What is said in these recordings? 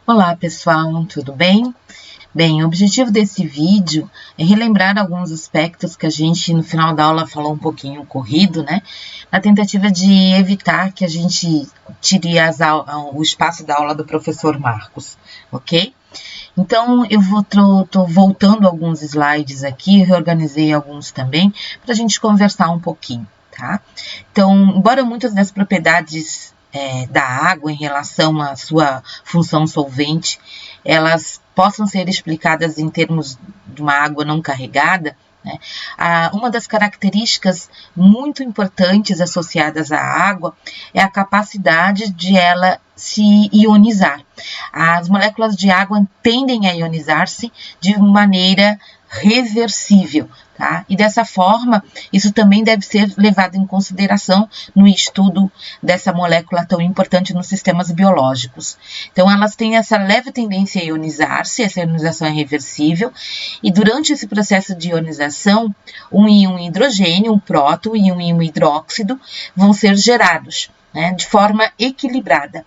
Olá pessoal, tudo bem? Bem, o objetivo desse vídeo é relembrar alguns aspectos que a gente no final da aula falou um pouquinho corrido, né? Na tentativa de evitar que a gente tire o espaço da aula do professor Marcos, ok? Então, eu tô voltando alguns slides aqui, reorganizei alguns também, para a gente conversar um pouquinho, tá? Então, embora muitas das propriedades da água em relação à sua função solvente, elas possam ser explicadas em termos de uma água não carregada, né? Uma das características muito importantes associadas à água é a capacidade de ela se ionizar. As moléculas de água tendem a ionizar-se de maneira reversível, tá? E dessa forma, isso também deve ser levado em consideração no estudo dessa molécula tão importante nos sistemas biológicos. Então, elas têm essa leve tendência a ionizar-se, essa ionização é reversível, e durante esse processo de ionização, um íon hidrogênio, um próton e um íon hidróxido vão ser gerados, né, de forma equilibrada,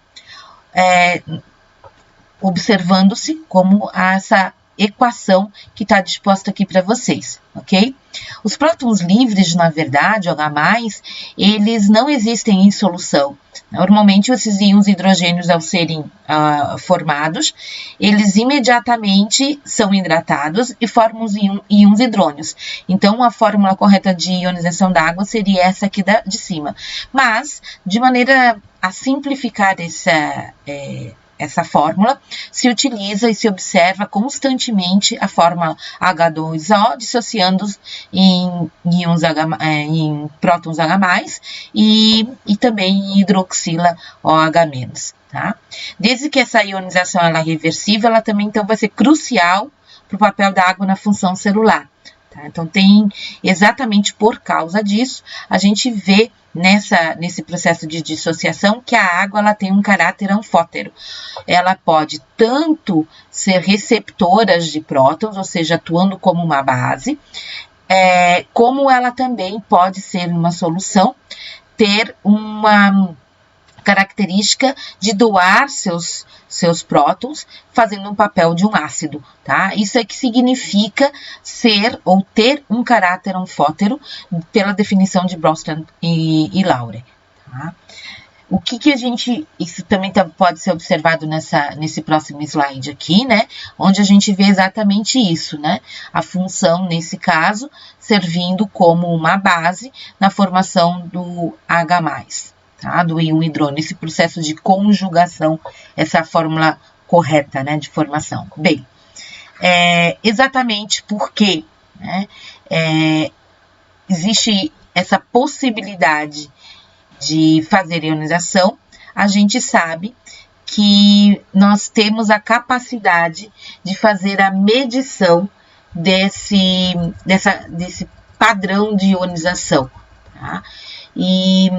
observando-se como essa equação que está disposta aqui para vocês, ok? Os prótons livres, na verdade, OH+, eles não existem em solução. Normalmente, esses íons hidrogênios, ao serem formados, eles imediatamente são hidratados e formam os íons hidrônios. Então, a fórmula correta de ionização da água seria essa aqui de cima. Mas, de maneira a simplificar essa fórmula, se utiliza e se observa constantemente a fórmula H2O, dissociando em em prótons H+, e também em hidroxila OH-. Tá? Desde que essa ionização ela é reversível, ela também então vai ser crucial para o papel da água na função celular. Tá? Então, exatamente por causa disso, a gente vê nesse processo de dissociação que a água ela tem um caráter anfótero. Ela pode tanto ser receptora de prótons, ou seja, atuando como uma base, como ela também pode ser uma solução, ter uma característica de doar seus prótons, fazendo um papel de um ácido, tá? Isso é que significa ser ou ter um caráter anfótero, pela definição de Bronsted e Lowry, tá? O que a gente... Isso também pode ser observado nesse próximo slide aqui, né? Onde a gente vê exatamente isso, né? A função, nesse caso, servindo como uma base na formação do H+. Tá? Do íon hidrônio, esse processo de conjugação, essa fórmula correta, né, de formação. Bem, exatamente porque, né, existe essa possibilidade de fazer ionização, a gente sabe que nós temos a capacidade de fazer a medição desse padrão de ionização, tá? E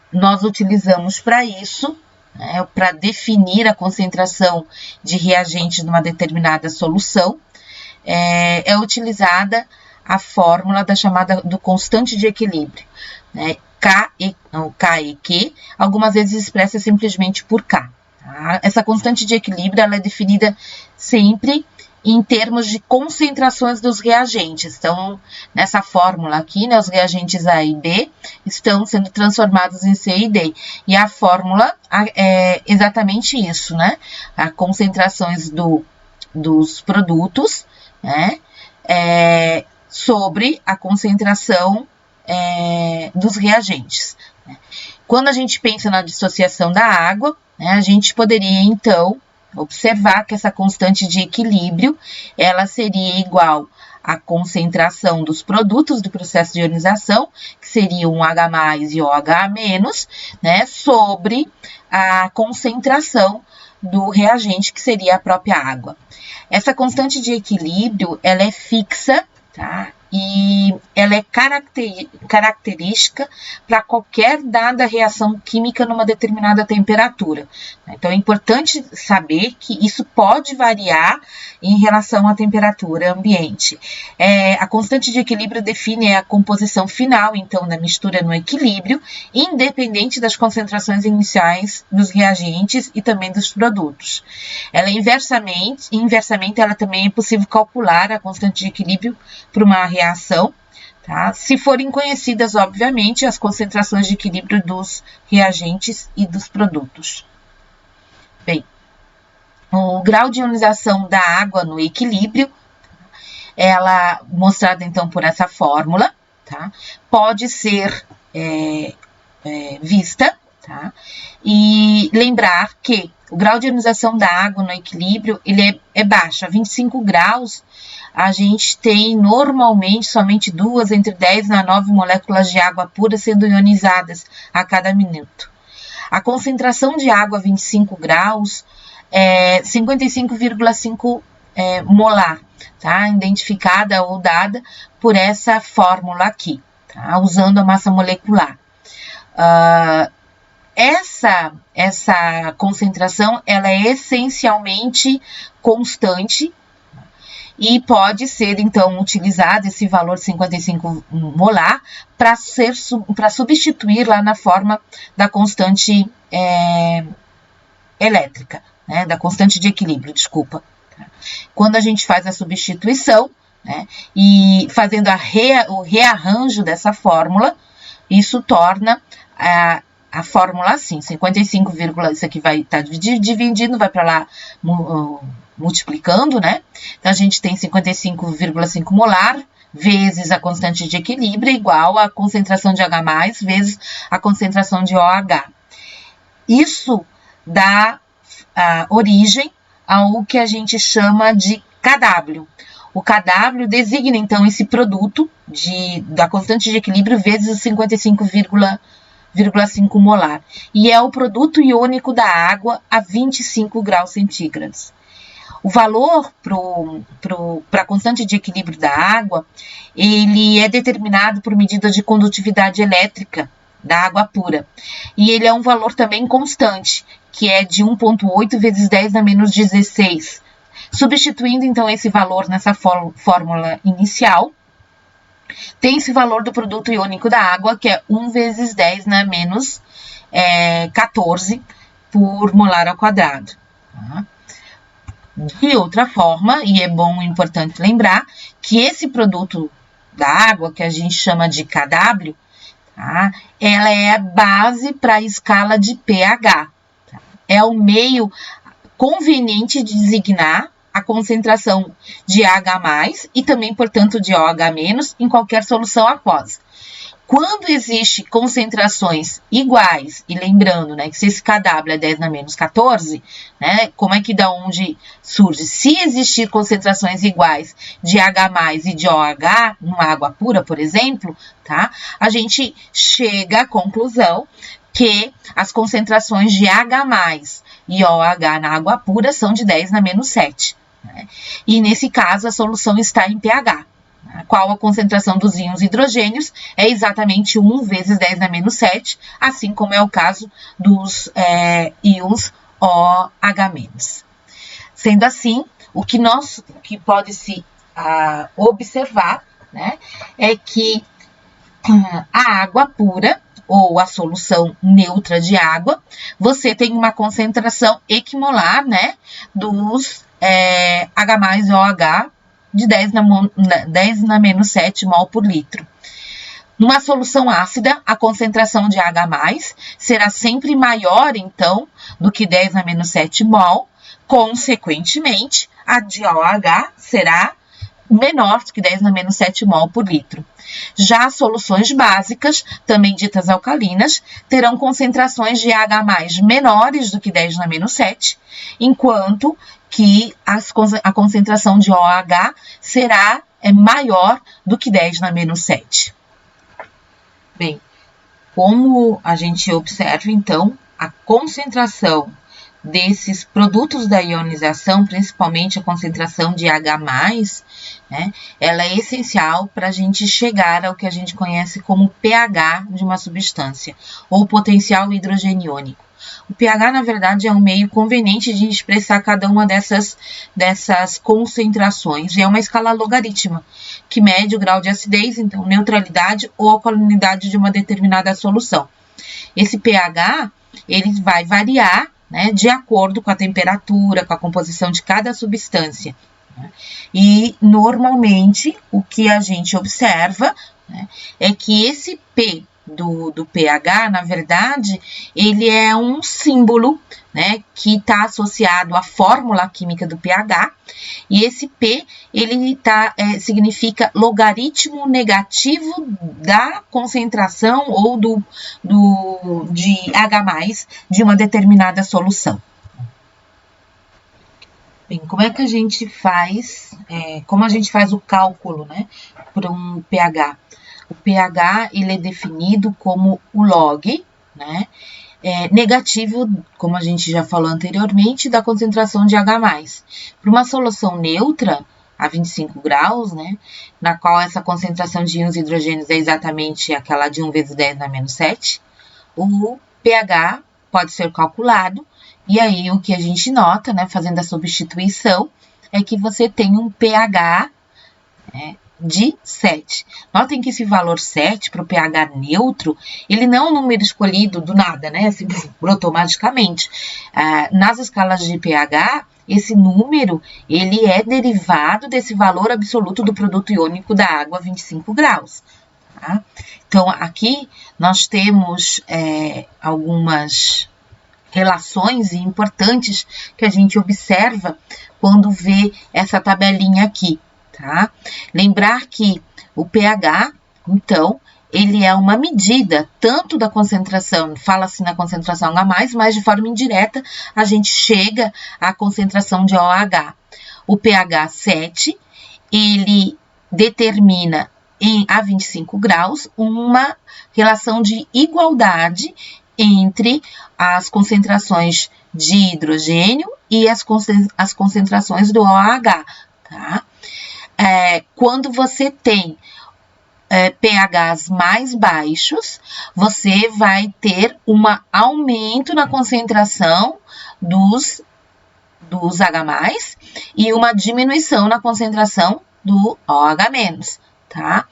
nós utilizamos para isso, né, para definir a concentração de reagentes numa determinada solução, é utilizada a fórmula chamada do constante de equilíbrio, né, K e Q, algumas vezes expressa simplesmente por K. Tá? Essa constante de equilíbrio ela é definida sempre em termos de concentrações dos reagentes. Então, nessa fórmula aqui, né, os reagentes A e B estão sendo transformados em C e D. E a fórmula é exatamente isso, né? As concentrações dos produtos, né, sobre a concentração dos reagentes. Né? Quando a gente pensa na dissociação da água, né, a gente poderia, então, observar que essa constante de equilíbrio, ela seria igual à concentração dos produtos do processo de ionização, que seriam o H+ e o OH-, né, sobre a concentração do reagente, que seria a própria água. Essa constante de equilíbrio, ela é fixa, tá? e ela é característica para qualquer dada reação química numa determinada temperatura. Então, é importante saber que isso pode variar em relação à temperatura ambiente. A constante de equilíbrio define a composição final, então, da mistura no equilíbrio, independente das concentrações iniciais dos reagentes e também dos produtos. Ela inversamente, ela também é possível calcular a constante de equilíbrio para uma reação, tá? Se forem conhecidas, obviamente, as concentrações de equilíbrio dos reagentes e dos produtos. Bem, o grau de ionização da água no equilíbrio, ela mostrada então por essa fórmula, tá? Pode ser vista, tá? E lembrar que o grau de ionização da água no equilíbrio, ele é baixo, a 25 graus, a gente tem normalmente somente 2 entre 10 na 9 moléculas de água pura sendo ionizadas a cada minuto. A concentração de água a 25 graus é 55,5 molar, tá? Identificada ou dada por essa fórmula aqui, tá? Usando a massa molecular. Essa concentração, ela é essencialmente constante, e pode ser, então, utilizado esse valor 55 molar para substituir lá na forma da constante elétrica, né, da constante de equilíbrio, desculpa. Quando a gente faz a substituição, né, e fazendo o rearranjo dessa fórmula, isso torna a fórmula assim, 55, isso aqui vai estar dividindo, vai para lá multiplicando, né? Então, a gente tem 55,5 molar vezes a constante de equilíbrio igual a concentração de H+, vezes a concentração de OH. Isso dá origem ao que a gente chama de KW. O KW designa, então, esse produto da constante de equilíbrio vezes 55,5 molar. E é o produto iônico da água a 25 graus centígrados. O valor para a constante de equilíbrio da água, ele é determinado por medida de condutividade elétrica da água pura. E ele é um valor também constante, que é de 1,8 vezes 10 na menos 16. Substituindo, então, esse valor nessa fórmula inicial, tem esse valor do produto iônico da água, que é 1 vezes 10 na menos 14 por molar ao quadrado. Tá? De outra forma, e é bom e importante lembrar, que esse produto da água, que a gente chama de KW, tá? Ela é a base para a escala de pH. Tá? É o meio conveniente de designar a concentração de H+, e também, portanto, de OH- em qualquer solução aquosa. Quando existe concentrações iguais, e lembrando, né, que se esse KW é 10 na menos 14, né, como é que da onde surge? Se existir concentrações iguais de H+ e de OH, numa água pura, por exemplo, tá, a gente chega à conclusão que as concentrações de H+ e OH na água pura são de 10 na menos 7. Né? E nesse caso, a solução está em pH. Qual a concentração dos íons hidrogênios? É exatamente 1 vezes 10 na menos 7, assim como é o caso dos íons OH-. Sendo assim, o que pode se observar, né, é que a água pura, ou a solução neutra de água, você tem uma concentração equimolar, né, dos H+ e OH de 10 na menos 7 mol por litro. Numa solução ácida, a concentração de H+ será sempre maior, então, do que 10 na menos 7 mol. Consequentemente, a de OH será menor do que 10 na menos 7 mol por litro. Já as soluções básicas, também ditas alcalinas, terão concentrações de H+ menores do que 10 na menos 7, enquanto que a concentração de OH será maior do que 10 na menos 7. Bem, como a gente observa, então, a concentração desses produtos da ionização, principalmente a concentração de H+, né, ela é essencial para a gente chegar ao que a gente conhece como pH de uma substância, ou potencial hidrogeniônico. O pH, na verdade, é um meio conveniente de expressar cada uma dessas concentrações, e é uma escala logarítmica, que mede o grau de acidez, então neutralidade ou alcalinidade de uma determinada solução. Esse pH, ele vai variar, né, de acordo com a temperatura, com a composição de cada substância. Né? E, normalmente, o que a gente observa, né, é que esse P do pH, na verdade, ele é um símbolo, né, que está associado à fórmula química do pH, e esse P, ele significa logaritmo negativo da concentração ou de H+, de uma determinada solução. Bem, como é que a gente faz, como a gente faz o cálculo, né, para um pH? O pH, ele é definido como o log, né, negativo, como a gente já falou anteriormente, da concentração de H+. Para uma solução neutra, a 25 graus, né, na qual essa concentração de íons hidrogênios é exatamente aquela de 1 vezes 10 na menos 7, o pH pode ser calculado, e aí o que a gente nota, né, fazendo a substituição, é que você tem um pH, né, de 7. Notem que esse valor 7 para o pH neutro, ele não é um número escolhido do nada, né? Assim, brotou magicamente. Nas escalas de pH, esse número, ele é derivado desse valor absoluto do produto iônico da água, 25 graus. Tá? Então, aqui nós temos algumas relações importantes que a gente observa quando vê essa tabelinha aqui. Tá? Lembrar que o pH, então, ele é uma medida tanto da concentração, fala-se na concentração H+, mas de forma indireta a gente chega à concentração de OH. O pH 7, ele determina a 25 graus uma relação de igualdade entre as concentrações de hidrogênio e as concentrações do OH, tá? Quando você tem pHs mais baixos, você vai ter um aumento na concentração dos H+, e uma diminuição na concentração do OH-, tá?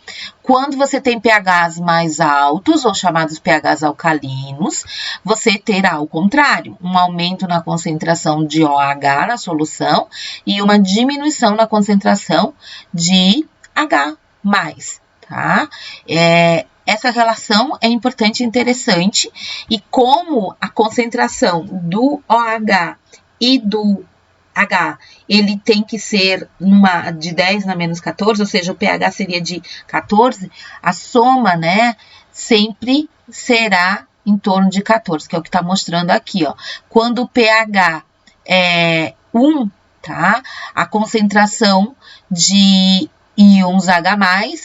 Quando você tem pHs mais altos, ou chamados pHs alcalinos, você terá ao contrário, um aumento na concentração de OH na solução e uma diminuição na concentração de H+, tá? Essa relação é importante e interessante, e como a concentração do OH e do H, ele tem que ser de 10 na menos 14, ou seja, o pH seria de 14, a soma, né, sempre será em torno de 14, que é o que está mostrando aqui, ó. Quando o pH é 1, tá, a concentração de íons H+,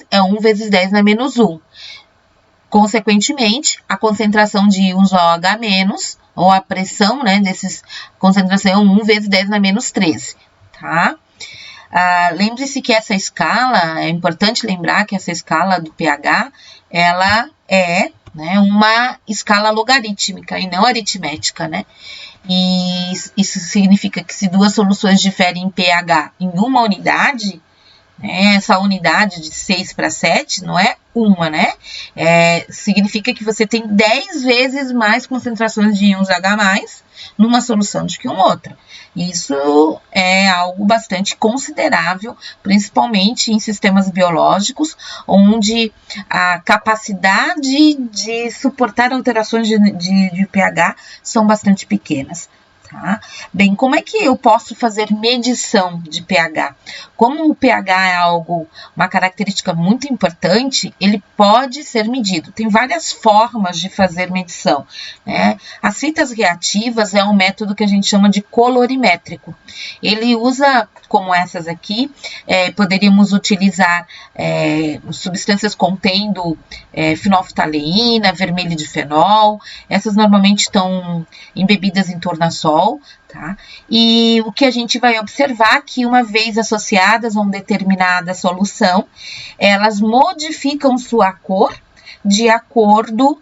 é 1 vezes 10 na menos 1. Consequentemente, a concentração de íons OH-, ou a pressão, né, concentração é 1 vezes 10 na menos 13, tá? Lembre-se que essa escala, é importante lembrar que essa escala do pH, ela é, né, uma escala logarítmica e não aritmética, né? E isso significa que se duas soluções diferem em pH em uma unidade, essa unidade de 6 para 7 não é uma, né? Significa que você tem 10 vezes mais concentrações de íons H+, numa solução do que uma outra. Isso é algo bastante considerável, principalmente em sistemas biológicos, onde a capacidade de suportar alterações de pH são bastante pequenas. Tá? Bem, como é que eu posso fazer medição de pH? Como o pH é uma característica muito importante, ele pode ser medido. Tem várias formas de fazer medição, né? As fitas reativas é um método que a gente chama de colorimétrico. Ele usa, como essas aqui, poderíamos utilizar substâncias contendo fenolftaleína, vermelho de fenol. Essas normalmente estão embebidas em tornassol, sol, tá? E o que a gente vai observar que uma vez associadas a uma determinada solução, elas modificam sua cor de acordo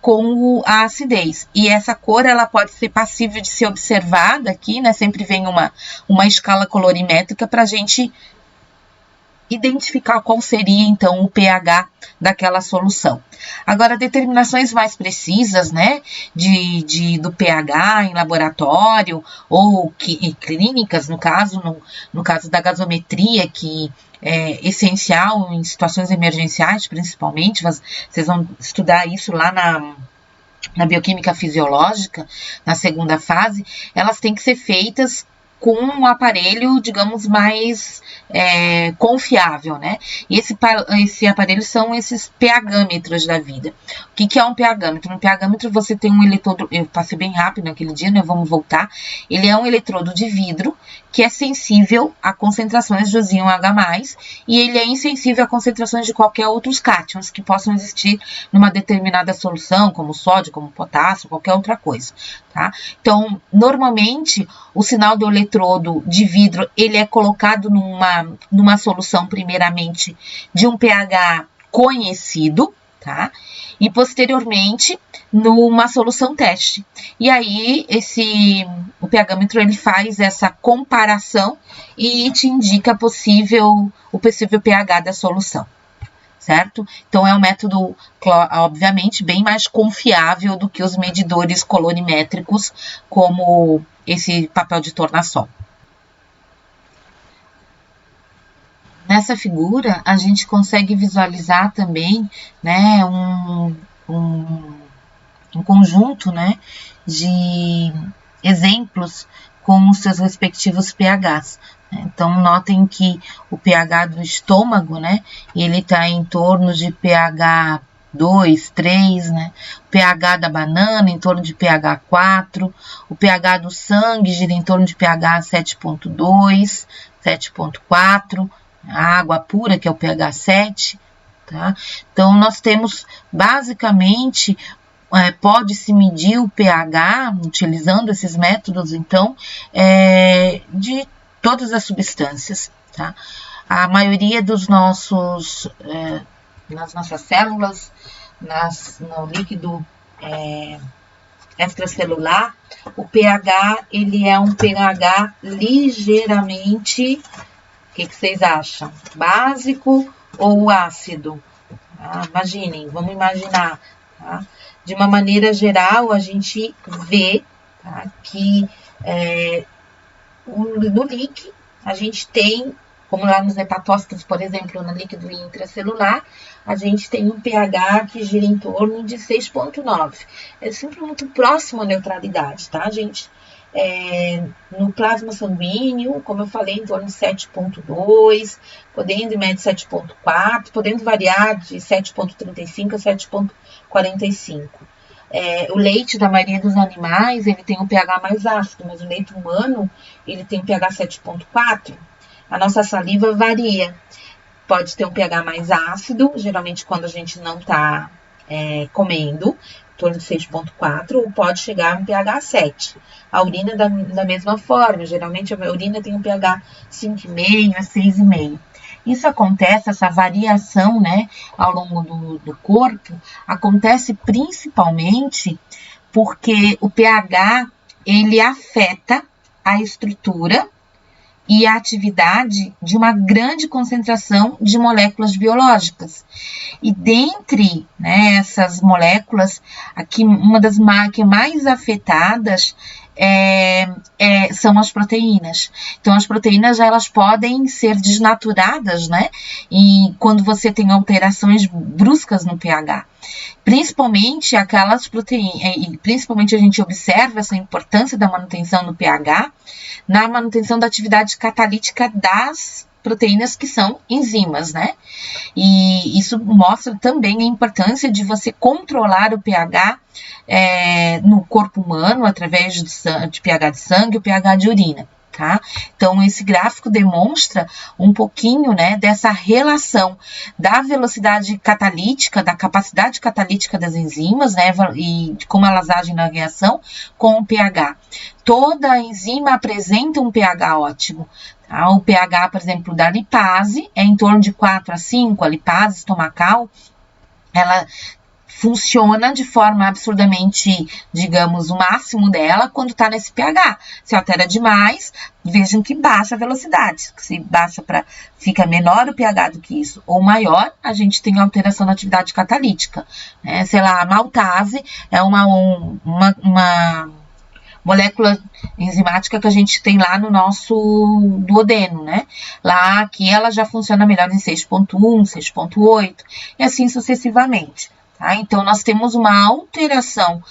com a acidez. E essa cor, ela pode ser passível de ser observada aqui, né? Sempre vem uma escala colorimétrica para a gente identificar qual seria, então, o pH daquela solução. Agora, determinações mais precisas, né, do pH em laboratório ou clínicas, no caso da gasometria, que é essencial em situações emergenciais, principalmente, vocês vão estudar isso lá na bioquímica fisiológica, na segunda fase, elas têm que ser feitas com um aparelho, digamos, mais confiável, né? E esse aparelho são esses pHmetros da vida. O que é um pHmetro? Um pHmetro, você tem um eletrodo, eu passei bem rápido naquele dia, né? Vamos voltar. Ele é um eletrodo de vidro que é sensível a concentrações de íon H+, e ele é insensível a concentrações de qualquer outros cátions que possam existir numa determinada solução, como sódio, como potássio, qualquer outra coisa, tá? Então, normalmente, o sinal do eletrodo de vidro, ele é colocado numa solução, primeiramente, de um pH conhecido, tá? E, posteriormente, numa solução teste. E aí, o pHmetro, ele faz essa comparação e te indica o possível pH da solução, certo? Então, é um método, obviamente, bem mais confiável do que os medidores colorimétricos, como esse papel de tornassol. Nessa figura, a gente consegue visualizar também, né, um conjunto, né, de exemplos com os seus respectivos pHs. Então, notem que o pH do estômago, né, ele está em torno de pH 2, 3, né? O pH da banana em torno de pH 4, o pH do sangue gira em torno de pH 7.2, 7.4, a água pura, que é o pH 7, tá? Então, nós temos, basicamente, pode-se medir o pH, utilizando esses métodos, então, de todas as substâncias, tá? A maioria dos nas nossas células, no líquido extracelular, o pH, ele é um pH ligeiramente, o que vocês acham? Básico ou ácido? Imaginem, vamos imaginar, tá? De uma maneira geral, a gente vê, tá, que no líquido, a gente tem, como lá nos hepatócitos, por exemplo, no líquido intracelular, a gente tem um pH que gira em torno de 6,9. É sempre muito próximo à neutralidade, tá, gente? No plasma sanguíneo, como eu falei, em torno de 7,2, podendo em média 7,4, podendo variar de 7,35 a 7,45. O leite da maioria dos animais, ele tem um pH mais ácido, mas o leite humano, ele tem um pH 7,4. A nossa saliva varia. Pode ter um pH mais ácido, geralmente quando a gente não está comendo, em torno de 6,4, ou pode chegar a um pH 7. A urina da mesma forma, geralmente a urina tem um pH 5,5 a 6,5. Isso acontece, essa variação, né, ao longo do corpo, acontece principalmente porque o pH, ele afeta a estrutura e a atividade de uma grande concentração de moléculas biológicas. E dentre, né, essas moléculas, aqui uma das mais afetadas são as proteínas. Então, as proteínas, elas podem ser desnaturadas, né? E quando você tem alterações bruscas no pH. Principalmente aquelas proteínas, principalmente a gente observa essa importância da manutenção do pH na manutenção da atividade catalítica das proteínas que são enzimas, né? E isso mostra também a importância de você controlar o pH no corpo humano através de pH de sangue e o pH de urina. Tá? Então, esse gráfico demonstra um pouquinho, né, dessa relação da velocidade catalítica, da capacidade catalítica das enzimas, né, e de como elas agem na reação com o pH. Toda enzima apresenta um pH ótimo. Tá? O pH, por exemplo, da lipase é em torno de 4 a 5, a lipase estomacal, ela funciona de forma absurdamente, digamos, o máximo dela quando está nesse pH. Se altera demais, vejam que baixa a velocidade. Se baixa fica menor o pH do que isso, ou maior, a gente tem alteração na atividade catalítica. Né? Sei lá, a maltase é uma molécula enzimática que a gente tem lá no nosso duodeno, né? Lá, aqui ela já funciona melhor em 6.1, 6.8, e assim sucessivamente. Tá? Então, nós temos uma alteração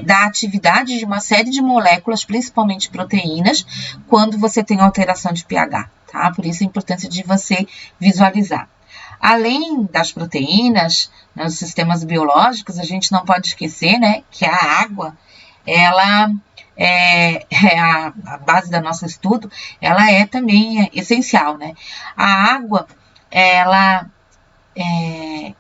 da atividade de uma série de moléculas, principalmente proteínas, quando você tem alteração de pH. Tá? Por isso a importância de você visualizar. Além das proteínas, nos sistemas biológicos, a gente não pode esquecer, né, que a água, ela é a base do nosso estudo, ela é também essencial, né? A água, ela é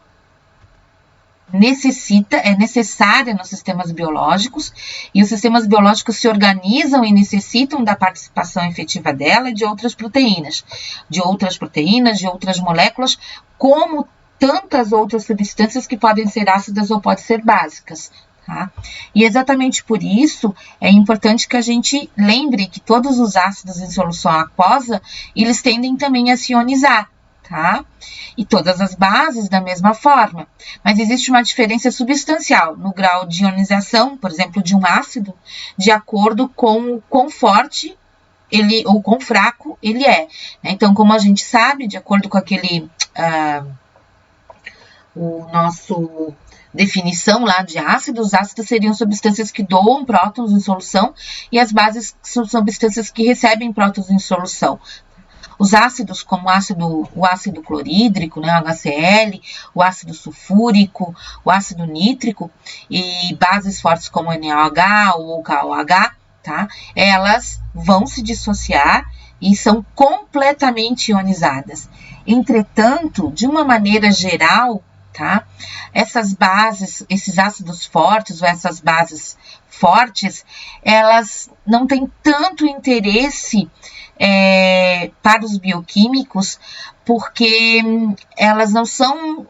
necessária nos sistemas biológicos, e os sistemas biológicos se organizam e necessitam da participação efetiva dela e de outras proteínas, de outras moléculas, como tantas outras substâncias que podem ser ácidas ou podem ser básicas. Tá? E exatamente por isso é importante que a gente lembre que todos os ácidos em solução aquosa, eles tendem também a se ionizar. Tá? E todas as bases da mesma forma, mas existe uma diferença substancial no grau de ionização, por exemplo, de um ácido, de acordo com o quão forte ele, ou quão fraco ele é. Então, como a gente sabe, de acordo com o nosso definição lá de ácido, os ácidos seriam substâncias que doam prótons em solução e as bases são substâncias que recebem prótons em solução. Os ácidos, como o ácido clorídrico, né, HCl, o ácido sulfúrico, o ácido nítrico e bases fortes como NaOH ou KOH, tá? Elas vão se dissociar e são completamente ionizadas. Entretanto, de uma maneira geral, tá? Essas bases, esses ácidos fortes ou essas bases fortes, elas não têm tanto interesse para os bioquímicos, porque elas não são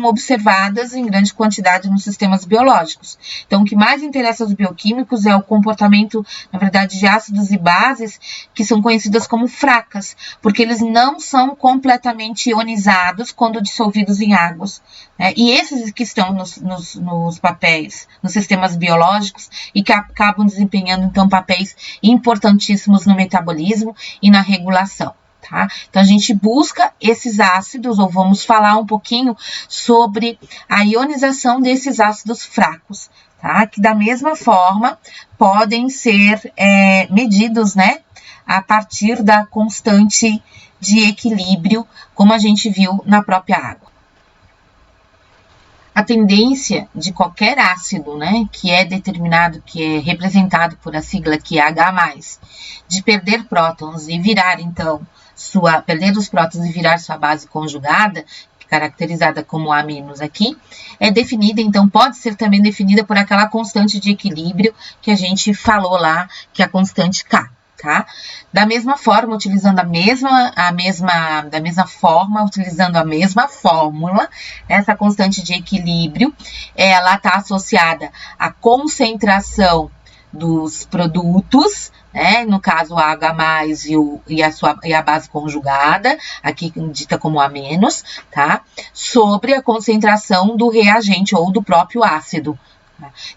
observadas em grande quantidade nos sistemas biológicos. Então, o que mais interessa aos bioquímicos é o comportamento, na verdade, de ácidos e bases que são conhecidas como fracas, porque eles não são completamente ionizados quando dissolvidos em águas. E esses que estão nos papéis, nos sistemas biológicos e que acabam desempenhando, então, papéis importantíssimos no metabolismo e na regulação. Tá? Então, a gente busca esses ácidos, ou vamos falar um pouquinho sobre a ionização desses ácidos fracos, tá? Que da mesma forma podem ser medidos, né, a partir da constante de equilíbrio, como a gente viu na própria água. A tendência de qualquer ácido, né, que é determinado, que é representado por a sigla que é H+, de perder prótons e virar, então, perder os prótons e virar sua base conjugada, caracterizada como A- aqui, é definida, então, pode ser também definida por aquela constante de equilíbrio que a gente falou lá, que é a constante K. Tá? Da mesma forma, utilizando utilizando a mesma fórmula, essa constante de equilíbrio, ela está associada à concentração dos produtos, né? No caso, a H+, e a base conjugada, aqui dita como A-, tá? Sobre a concentração do reagente ou do próprio ácido.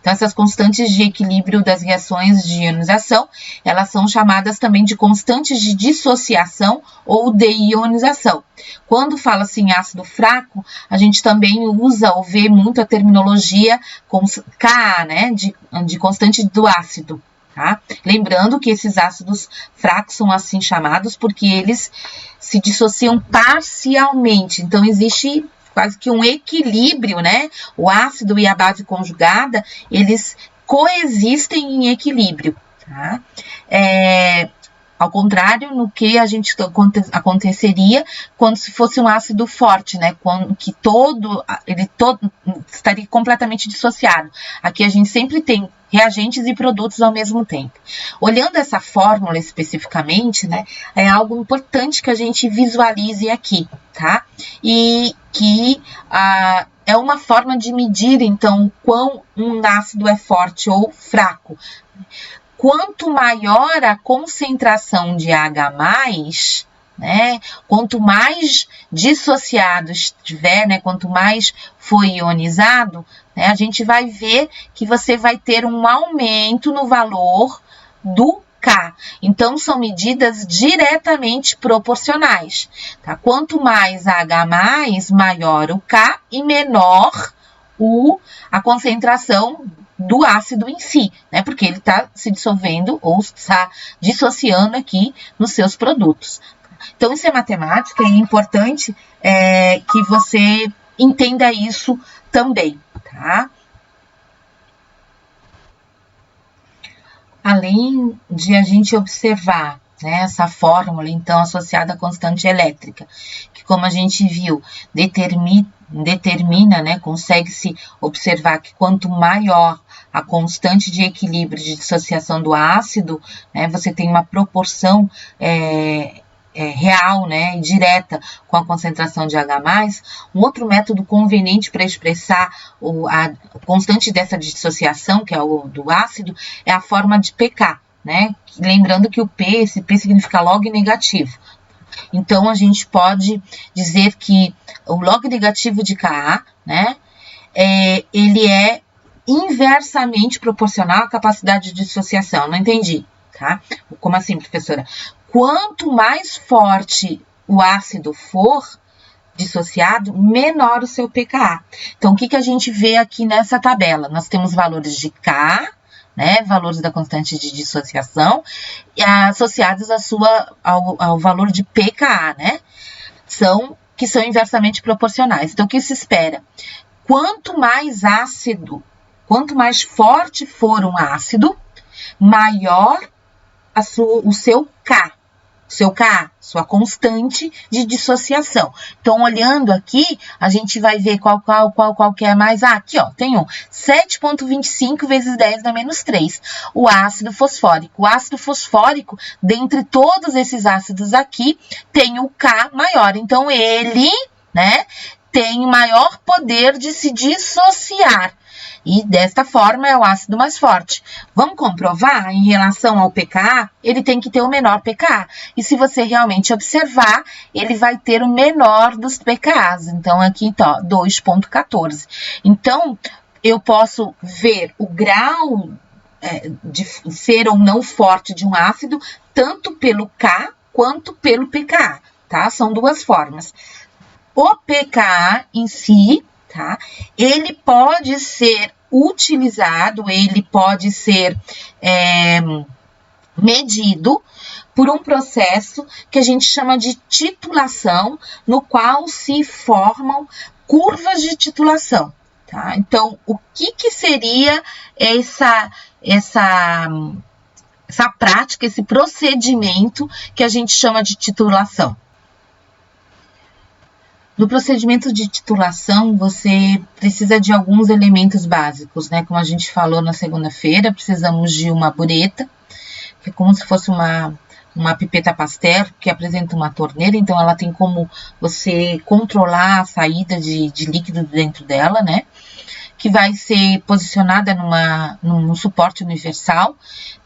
Então, essas constantes de equilíbrio das reações de ionização, elas são chamadas também de constantes de dissociação ou de ionização. Quando fala-se em ácido fraco, a gente também usa ou vê muito a terminologia com Ka, né, de constante do ácido. Tá? Lembrando que esses ácidos fracos são assim chamados porque eles se dissociam parcialmente. Então, existe quase que um equilíbrio, né? O ácido e a base conjugada, eles coexistem em equilíbrio. tá? Ao contrário no que a gente aconteceria quando se fosse um ácido forte, né? Quando que ele todo estaria completamente dissociado. Aqui a gente sempre tem reagentes e produtos ao mesmo tempo. Olhando essa fórmula especificamente, né? É algo importante que a gente visualize aqui, tá? E que é uma forma de medir, então, quão um ácido é forte ou fraco. Quanto maior a concentração de H+, né, quanto mais dissociado estiver, né, quanto mais foi ionizado, né, a gente vai ver que você vai ter um aumento no valor do K. Então, são medidas diretamente proporcionais. Tá? Quanto mais H+, maior o K e menor a concentração do ácido em si, né? Porque ele está se dissolvendo ou está dissociando aqui nos seus produtos. Então, isso é matemática e é importante que você entenda isso também, tá? Além de a gente observar, né, essa fórmula, então, associada à constante elétrica, que, como a gente viu, determina, né, consegue-se observar que quanto maior a constante de equilíbrio de dissociação do ácido, né, você tem uma proporção real, né, e direta com a concentração de H+. Um outro método conveniente para expressar a constante dessa dissociação, que é o do ácido, é a forma de pK, né? Lembrando que esse P significa log negativo. Então, a gente pode dizer que o log negativo de Ka, né, ele é inversamente proporcional à capacidade de dissociação. Não entendi, tá? Como assim, professora? Quanto mais forte o ácido for dissociado, menor o seu pKa. Então, o que a gente vê aqui nessa tabela? Nós temos valores de K, né, valores da constante de dissociação, associados ao valor de pKa, né? Que são inversamente proporcionais. Então, o que se espera? Quanto mais forte for um ácido, maior o seu K, sua constante de dissociação. Então, olhando aqui, a gente vai ver qual que é mais. Aqui, ó, tem 7,25 vezes 10 na menos 3. O ácido fosfórico. O ácido fosfórico, dentre todos esses ácidos aqui, tem o K maior. Então, ele, né, tem maior poder de se dissociar. E desta forma é o ácido mais forte. Vamos comprovar em relação ao pKa, ele tem que ter o menor pKa. E se você realmente observar, ele vai ter o menor dos pKas. Então, aqui, 2,14. Então, eu posso ver o grau de ser ou não forte de um ácido, tanto pelo K quanto pelo pKa, tá? São duas formas. O pKa em si, tá? Ele pode ser utilizado, ele pode ser medido por um processo que a gente chama de titulação, no qual se formam curvas de titulação, tá? Então, o que seria essa prática, esse procedimento que a gente chama de titulação? No procedimento de titulação, você precisa de alguns elementos básicos, né? Como a gente falou na segunda-feira, precisamos de uma bureta, que é como se fosse uma pipeta Pasteur, que apresenta uma torneira, então ela tem como você controlar a saída de líquido dentro dela, né? Que vai ser posicionada num suporte universal,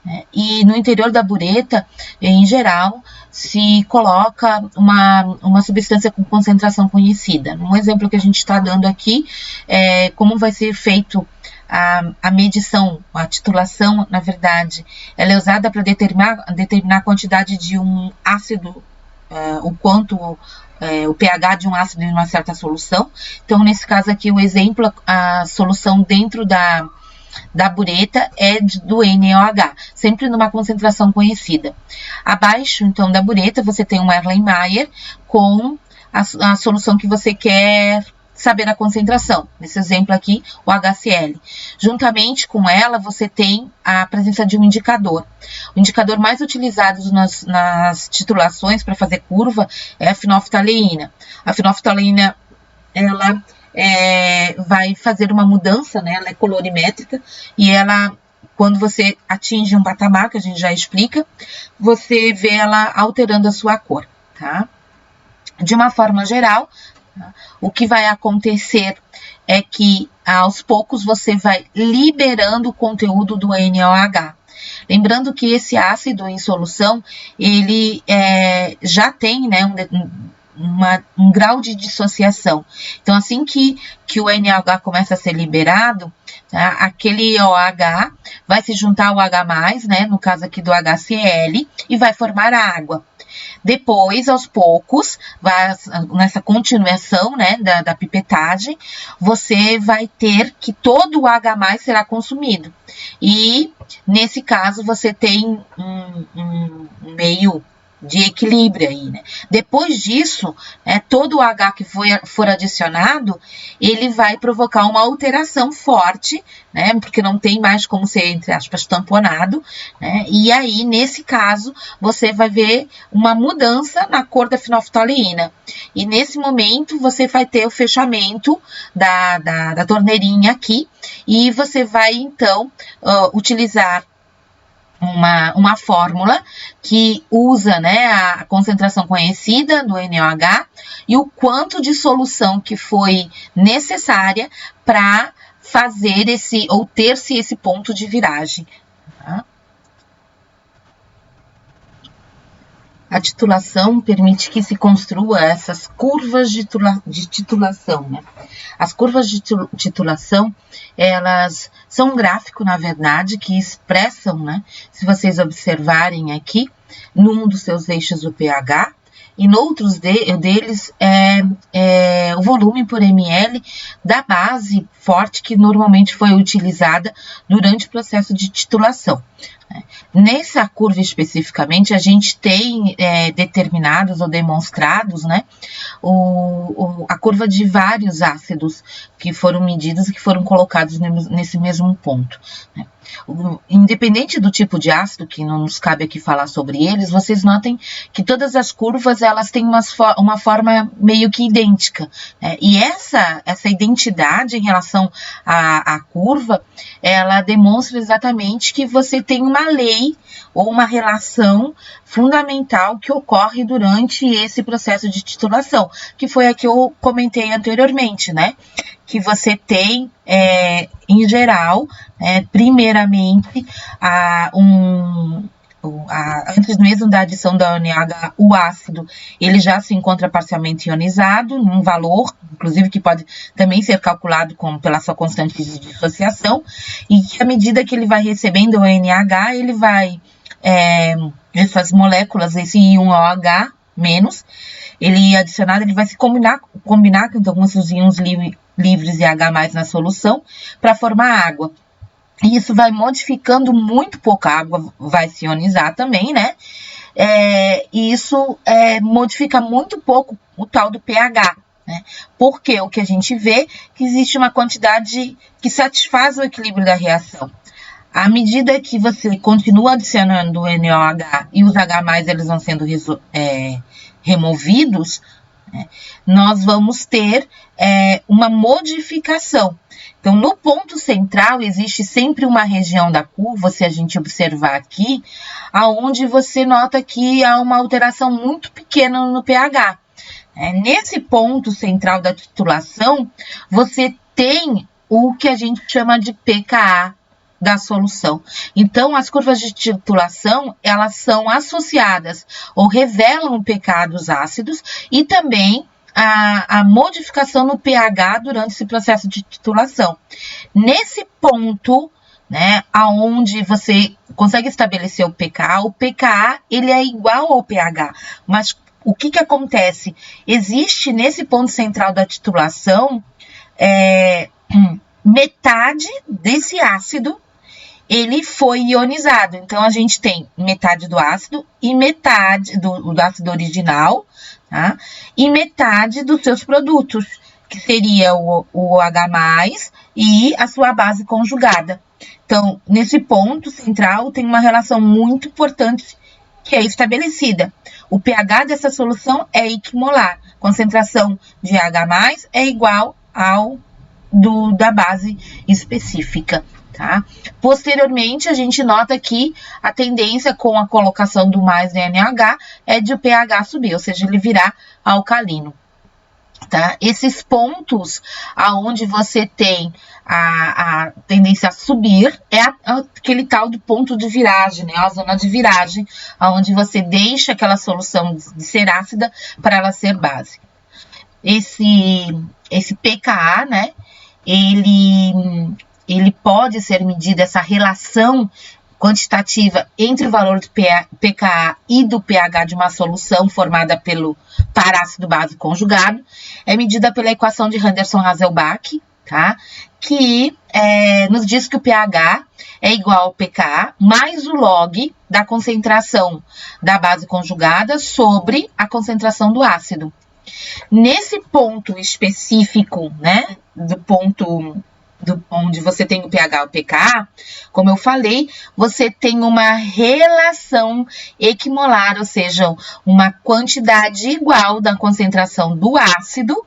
né? E no interior da bureta, em geral, se coloca uma substância com concentração conhecida. Um exemplo que a gente está dando aqui é como vai ser feito a medição, a titulação, na verdade, ela é usada para determinar a quantidade de um ácido, o pH de um ácido em uma certa solução. Então, nesse caso aqui, o exemplo, a solução dentro da bureta é do NaOH, sempre numa concentração conhecida. Abaixo, então, da bureta, você tem um Erlenmeyer com a solução que você quer saber a concentração. Nesse exemplo aqui, o HCl. Juntamente com ela, você tem a presença de um indicador. O indicador mais utilizado nas titulações para fazer curva é a fenolftaleína. A fenolftaleína, ela vai fazer uma mudança, né? Ela é colorimétrica e ela, quando você atinge um patamar, que a gente já explica, você vê ela alterando a sua cor, tá? De uma forma geral, tá? O que vai acontecer é que, aos poucos, você vai liberando o conteúdo do NaOH. Lembrando que esse ácido em solução, ele já tem, né, um grau de dissociação. Então, assim que o NaOH começa a ser liberado, tá, aquele OH vai se juntar ao H+, né, no caso aqui do HCl, e vai formar água. Depois, aos poucos, nessa continuação, né, da pipetagem, você vai ter que todo o H+ será consumido. E, nesse caso, você tem um meio de equilíbrio aí, né? Depois disso, todo o H que for adicionado, ele vai provocar uma alteração forte, né? Porque não tem mais como ser, entre aspas, tamponado, né? E aí, nesse caso, você vai ver uma mudança na cor da fenolftaleína. E nesse momento, você vai ter o fechamento da torneirinha aqui, e você vai, então, utilizar uma fórmula que usa, né, a concentração conhecida do NaOH e o quanto de solução que foi necessária para fazer ou ter-se esse ponto de viragem. Tá? A titulação permite que se construa essas curvas de titulação, né? As curvas de titulação, elas são um gráfico, na verdade, que expressam, né? Se vocês observarem aqui, num dos seus eixos o pH, e noutros deles o volume por ml da base forte que normalmente foi utilizada durante o processo de titulação. Nessa curva especificamente, a gente tem determinados ou demonstrados, né, a curva de vários ácidos que foram medidos e que foram colocados nesse mesmo ponto, né. Independente do tipo de ácido, que não nos cabe aqui falar sobre eles, vocês notem que todas as curvas, elas têm uma forma meio que idêntica, né? E essa identidade em relação à curva, ela demonstra exatamente que você tem uma lei ou uma relação fundamental que ocorre durante esse processo de titulação, que foi a que eu comentei anteriormente, né? Que você tem, em geral, primeiramente, antes mesmo da adição da NaOH, o ácido, ele já se encontra parcialmente ionizado, num valor, inclusive, que pode também ser calculado pela sua constante de dissociação, e que à medida que ele vai recebendo o NaH, ele vai, essas moléculas, esse íon OH menos, ele adicionado, ele vai se combinar com alguns íons livres e H+ na solução para formar água. E isso vai modificando muito pouco, a água vai se ionizar também, né? E isso modifica muito pouco o tal do pH, né? Porque o que a gente vê é que existe uma quantidade que satisfaz o equilíbrio da reação. À medida que você continua adicionando o NaOH e os H+, eles vão sendo removidos, né, nós vamos ter uma modificação. Então, no ponto central, existe sempre uma região da curva, se a gente observar aqui, aonde você nota que há uma alteração muito pequena no pH. Nesse ponto central da titulação, você tem o que a gente chama de pKa da solução. Então, as curvas de titulação, elas são associadas ou revelam o pKa dos ácidos e também a modificação no pH durante esse processo de titulação. Nesse ponto, né, aonde você consegue estabelecer o pKa, ele é igual ao pH, mas o que acontece? Existe nesse ponto central da titulação, metade desse ácido, ele foi ionizado. Então, a gente tem metade do ácido e metade do ácido original, tá? E metade dos seus produtos. que seria o H+, e a sua base conjugada. Então, nesse ponto central, tem uma relação muito importante que é estabelecida. O pH dessa solução é equimolar. Concentração de H+ é igual ao da base específica. Tá? Posteriormente, a gente nota que a tendência com a colocação do mais no NH é de o pH subir, ou seja, ele virar alcalino. Tá? Esses pontos aonde você tem a tendência a subir é aquele tal do ponto de viragem, né? A zona de viragem, aonde você deixa aquela solução de ser ácida para ela ser base. Esse pKa, né? Ele pode ser medido, essa relação quantitativa entre o valor do pKa e do pH de uma solução formada pelo parácido base conjugado, é medida pela equação de Henderson-Hasselbalch, tá? Que nos diz que o pH é igual ao pKa mais o log da concentração da base conjugada sobre a concentração do ácido. Nesse ponto específico, né, onde você tem o pH e o pKa, como eu falei, você tem uma relação equimolar, ou seja, uma quantidade igual da concentração do ácido,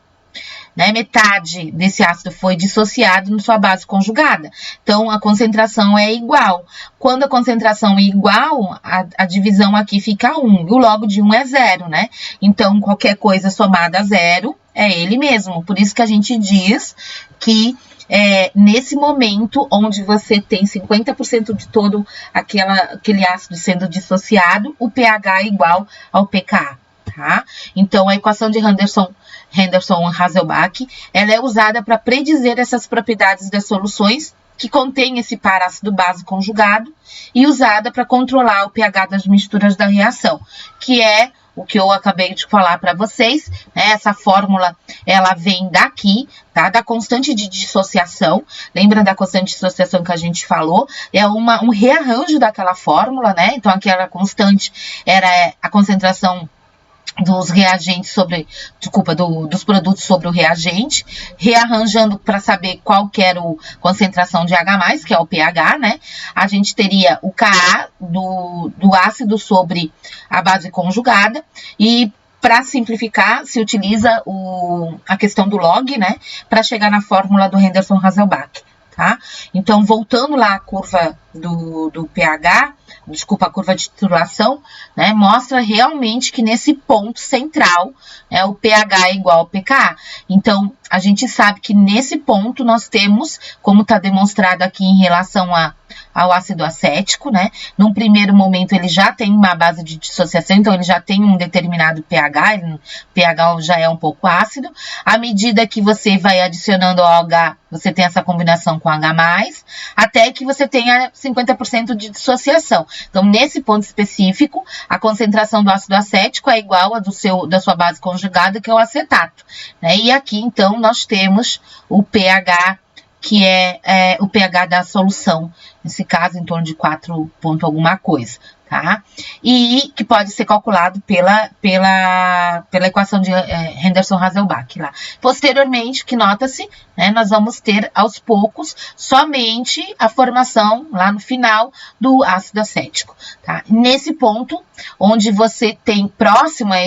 né? Metade desse ácido foi dissociado na sua base conjugada. Então, a concentração é igual. Quando a concentração é igual, a divisão aqui fica 1. E o log de 1 é 0, né? Então, qualquer coisa somada a 0 é ele mesmo. Por isso que a gente diz que nesse momento onde você tem 50% de todo aquele ácido sendo dissociado, o pH é igual ao pKa. Tá? Então, a equação de Henderson-Hasselbalch, ela é usada para predizer essas propriedades das soluções que contêm esse parácido base conjugado e usada para controlar o pH das misturas da reação, que é o que eu acabei de falar para vocês, né? Essa fórmula, ela vem daqui, tá? Da constante de dissociação. Lembra da constante de dissociação que a gente falou? É um rearranjo daquela fórmula, né? Então, aquela constante era a concentração dos reagentes dos produtos sobre o reagente, rearranjando para saber qual que era a concentração de H+, que é o pH, né? A gente teria o Ka do ácido sobre a base conjugada e para simplificar, se utiliza a questão do log, né? Para chegar na fórmula do Henderson-Hasselbalch, tá? Então, voltando lá à curva do pH, a curva de titulação, né, mostra realmente que nesse ponto central, o pH é igual ao pKa. Então, a gente sabe que nesse ponto nós temos, como está demonstrado aqui em relação ao ácido acético, né? Num primeiro momento ele já tem uma base de dissociação, então ele já tem um determinado pH, o pH já é um pouco ácido. À medida que você vai adicionando o OH, você tem essa combinação com H+, até que você tenha 50% de dissociação. Então, nesse ponto específico, a concentração do ácido acético é igual à da sua base conjugada, que é o acetato, né? E aqui, então, nós temos o pH, que é o pH da solução, nesse caso, em torno de 4 ponto alguma coisa, tá? E que pode ser calculado pela equação de Henderson-Hasselbalch lá. Posteriormente, que nota-se, né, nós vamos ter, aos poucos, somente a formação, lá no final, do ácido acético, tá? Nesse ponto, onde você tem próximo a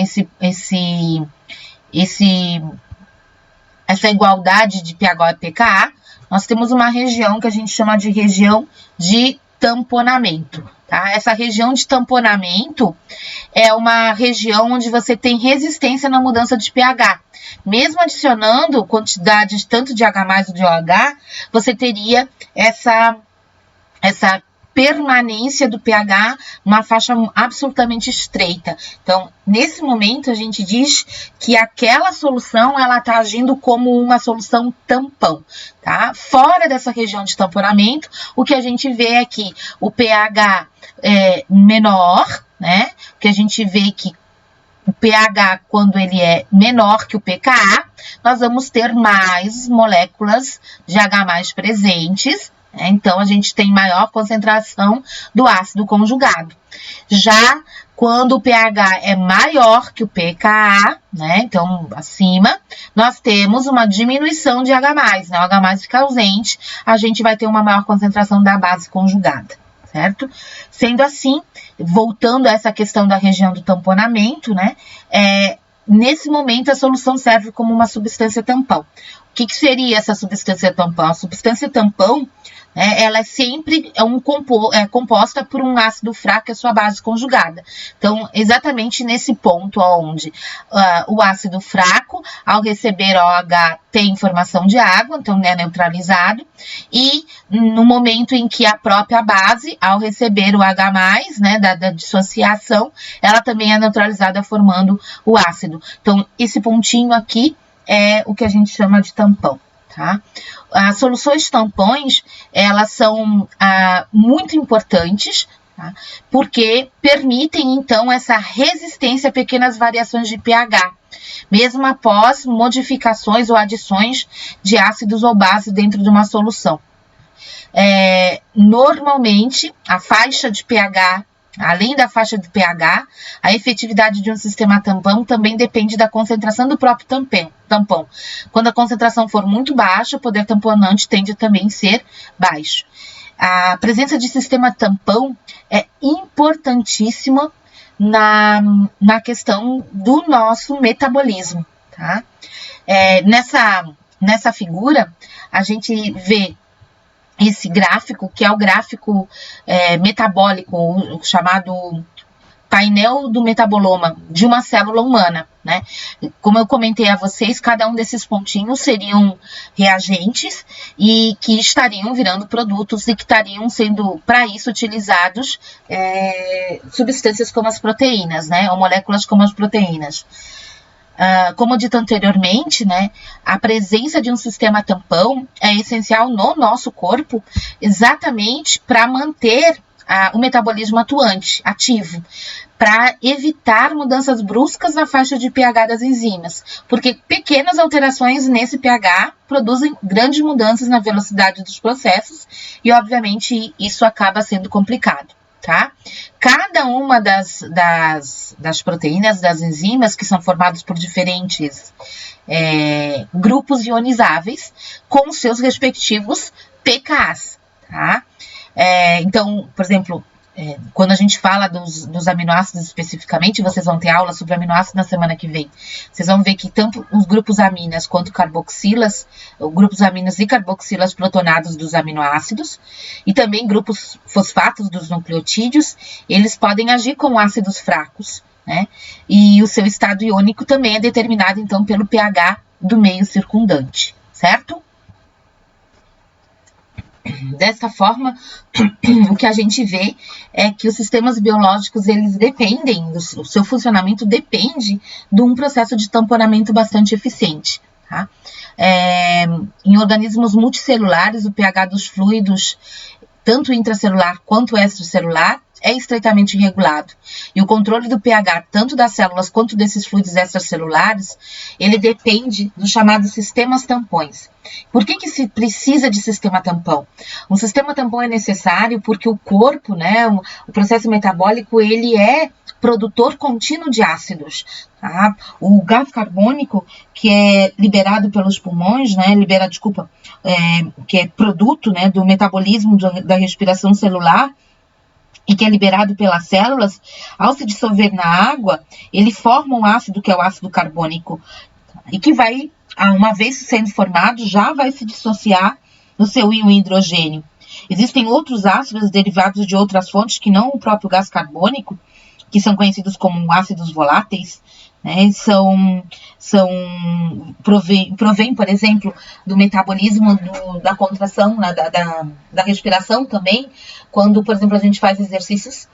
essa igualdade de pH e pKa, nós temos uma região que a gente chama de região de tamponamento, tá? Essa região de tamponamento é uma região onde você tem resistência na mudança de pH. Mesmo adicionando quantidade tanto de H+ ou de OH, você teria essa permanência do pH numa faixa absolutamente estreita. Então, nesse momento, a gente diz que aquela solução, ela está agindo como uma solução tampão, tá? Fora dessa região de tamponamento, o que a gente vê é que o pH é menor, né? O que a gente vê que o pH, quando ele é menor que o pKa, nós vamos ter mais moléculas de H+ presentes. Então, a gente tem maior concentração do ácido conjugado. Já Quando o pH é maior que o pKa, né, então acima, nós temos uma diminuição de H+, né, o H+ fica ausente, a gente vai ter uma maior concentração da base conjugada, certo? Sendo assim, voltando a essa questão da região do tamponamento, né, nesse momento a solução serve como uma substância tampão. O que seria essa substância tampão? A substância tampão, ela é sempre composta por um ácido fraco e a sua base conjugada. Então, exatamente nesse ponto onde o ácido fraco, ao receber OH, tem formação de água, então é neutralizado, e no momento em que a própria base, ao receber o H+, né, da dissociação, ela também é neutralizada formando o ácido. Então, esse pontinho aqui é o que a gente chama de tampão, tá? As soluções tampões, elas são muito importantes, tá? Porque permitem, então, essa resistência a pequenas variações de pH, mesmo após modificações ou adições de ácidos ou bases dentro de uma solução. Normalmente, a faixa de pH, além da faixa de pH, a efetividade de um sistema tampão também depende da concentração do próprio tampão. Quando a concentração for muito baixa, o poder tamponante tende a também ser baixo. A presença de sistema tampão é importantíssima na questão do nosso metabolismo, tá? Nessa figura, a gente vê esse gráfico, que é o gráfico metabólico, o chamado painel do metaboloma de uma célula humana, né? Como eu comentei a vocês, cada um desses pontinhos seriam reagentes e que estariam virando produtos e que estariam sendo, para isso, utilizados substâncias como as proteínas, né? Ou moléculas como as proteínas. Como dito anteriormente, né, a presença de um sistema tampão é essencial no nosso corpo exatamente para manter o metabolismo ativo, para evitar mudanças bruscas na faixa de pH das enzimas, porque pequenas alterações nesse pH produzem grandes mudanças na velocidade dos processos e, obviamente, isso acaba sendo complicado. Tá? Cada uma das proteínas, das enzimas, que são formadas por diferentes grupos ionizáveis, com seus respectivos pKs, tá? Então, por exemplo, quando a gente fala dos aminoácidos especificamente, vocês vão ter aula sobre aminoácidos na semana que vem. Vocês vão ver que tanto os grupos aminas quanto carboxilas, grupos aminas e carboxilas protonados dos aminoácidos, e também grupos fosfatos dos nucleotídeos, eles podem agir como ácidos fracos, né? E o seu estado iônico também é determinado, então, pelo pH do meio circundante, certo? Dessa forma, o que a gente vê é que os sistemas biológicos, eles dependem, o seu funcionamento depende de um processo de tamponamento bastante eficiente, tá? Em organismos multicelulares, o pH dos fluidos, tanto intracelular quanto extracelular, é estreitamente regulado. E o controle do pH, tanto das células quanto desses fluidos extracelulares, ele depende dos chamados sistemas tampões. Por que se precisa de sistema tampão? Um sistema tampão é necessário porque o corpo, né, o processo metabólico, ele é produtor contínuo de ácidos. Tá? O gás carbônico, que é liberado pelos pulmões, né, que é produto, né, do metabolismo da respiração celular, e que é liberado pelas células, ao se dissolver na água, ele forma um ácido, que é o ácido carbônico, e que vai, uma vez sendo formado, já vai se dissociar no seu íon hidrogênio. Existem outros ácidos derivados de outras fontes, que não o próprio gás carbônico, que são conhecidos como ácidos voláteis, né? Provém, por exemplo, do metabolismo da contração, da respiração também, quando, por exemplo, a gente faz exercícios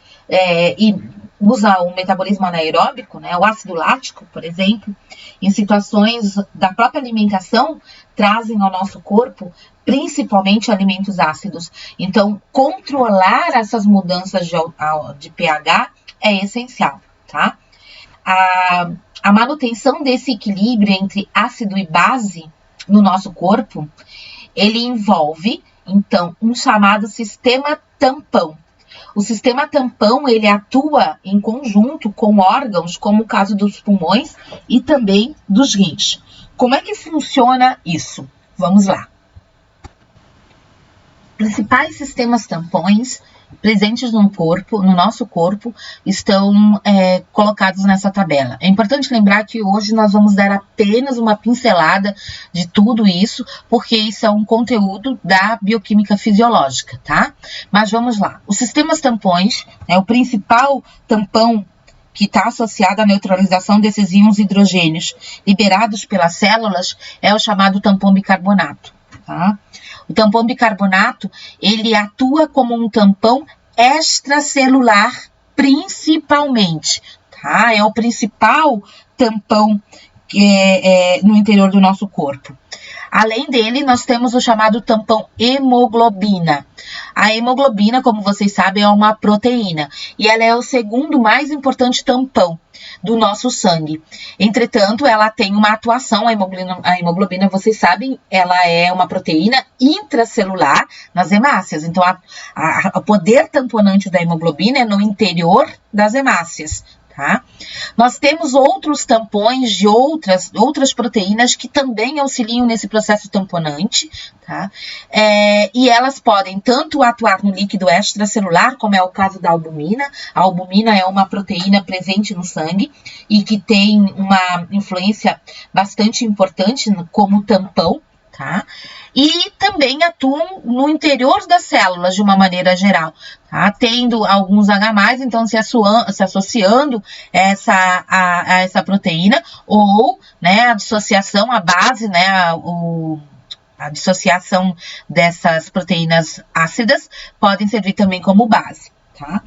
e usa o metabolismo anaeróbico, né? O ácido lático, por exemplo, em situações da própria alimentação, trazem ao nosso corpo principalmente alimentos ácidos. Então, controlar essas mudanças de pH é essencial, tá? A manutenção desse equilíbrio entre ácido e base no nosso corpo, ele envolve, então, um chamado sistema tampão. O sistema tampão, ele atua em conjunto com órgãos, como o caso dos pulmões e também dos rins. Como é que funciona isso? Vamos lá. Principais sistemas tampões presentes no nosso corpo, estão colocados nessa tabela. É importante lembrar que hoje nós vamos dar apenas uma pincelada de tudo isso, porque isso é um conteúdo da bioquímica fisiológica, tá? Mas vamos lá. Os sistemas tampões, o principal tampão que está associado à neutralização desses íons hidrogênios liberados pelas células é o chamado tampão bicarbonato, tá? O tampão bicarbonato, ele atua como um tampão extracelular, principalmente, tá? É o principal tampão no interior do nosso corpo. Além dele, nós temos o chamado tampão hemoglobina. A hemoglobina, como vocês sabem, é uma proteína e ela é o segundo mais importante tampão do nosso sangue. Entretanto, ela tem uma atuação, a hemoglobina, vocês sabem, ela é uma proteína intracelular nas hemácias. Então, o poder tamponante da hemoglobina é no interior das hemácias. Tá? Nós temos outros tampões de outras proteínas que também auxiliam nesse processo tamponante, tá? E elas podem tanto atuar no líquido extracelular, como é o caso da albumina. A albumina é uma proteína presente no sangue e que tem uma influência bastante importante como tampão, tá? E também atuam no interior das células de uma maneira geral, tá? Tendo alguns H+, então se associando a essa proteína, ou, né, a dissociação, a base, né, a dissociação dessas proteínas ácidas podem servir também como base, tá?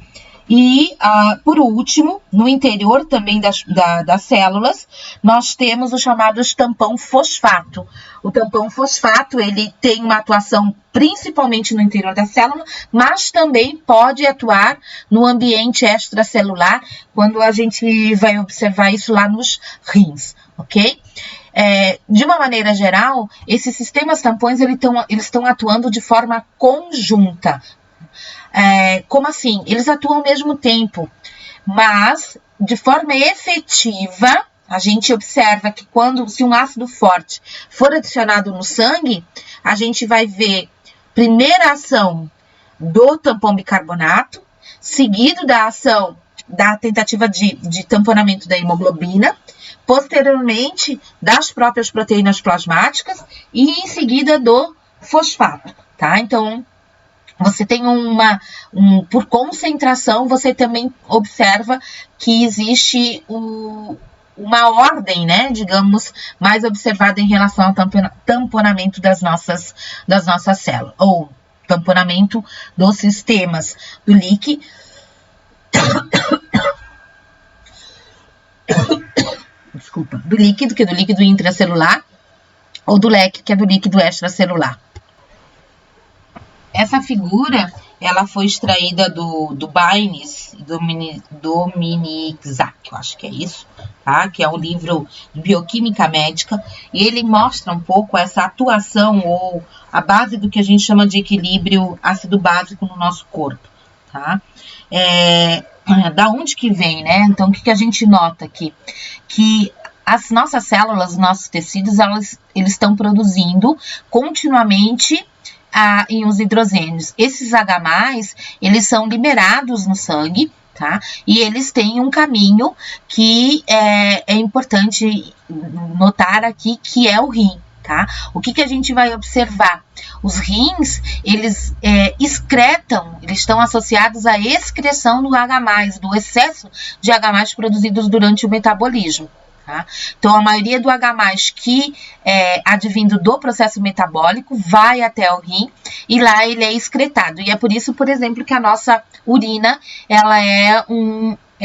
E, por último, no interior também das células, nós temos o chamado tampão fosfato. O tampão fosfato, ele tem uma atuação principalmente no interior da célula, mas também pode atuar no ambiente extracelular, quando a gente vai observar isso lá nos rins, ok? De uma maneira geral, esses sistemas tampões, eles estão atuando de forma conjunta. Como assim? Eles atuam ao mesmo tempo, mas de forma efetiva, a gente observa que se um ácido forte for adicionado no sangue, a gente vai ver primeira ação do tampão bicarbonato, seguido da ação da tentativa de tamponamento da hemoglobina, posteriormente das próprias proteínas plasmáticas e em seguida do fosfato, tá? Então, você tem por concentração, você também observa que existe uma ordem, né, digamos, mais observada em relação ao tamponamento das nossas células, ou tamponamento dos sistemas do líquido, que é do líquido intracelular, ou do leque, que é do líquido extracelular. Essa figura, ela foi extraída do Baines, Dominizak, eu acho que é isso, tá? Que é um livro de bioquímica médica, e ele mostra um pouco essa atuação, ou a base do que a gente chama de equilíbrio ácido-básico no nosso corpo, tá? Da onde que vem, né? Então, o que a gente nota aqui? Que as nossas células, os nossos tecidos, eles estão produzindo continuamente íons hidrogênios. Esses H+, eles são liberados no sangue, tá? E eles têm um caminho que é importante notar aqui, que é o rim, tá? O que a gente vai observar? Os rins, eles excretam, eles estão associados à excreção do H+, do excesso de H+ produzidos durante o metabolismo. Tá? Então, a maioria do H+, que é advindo do processo metabólico, vai até o rim e lá ele é excretado. E é por isso, por exemplo, que a nossa urina, ela é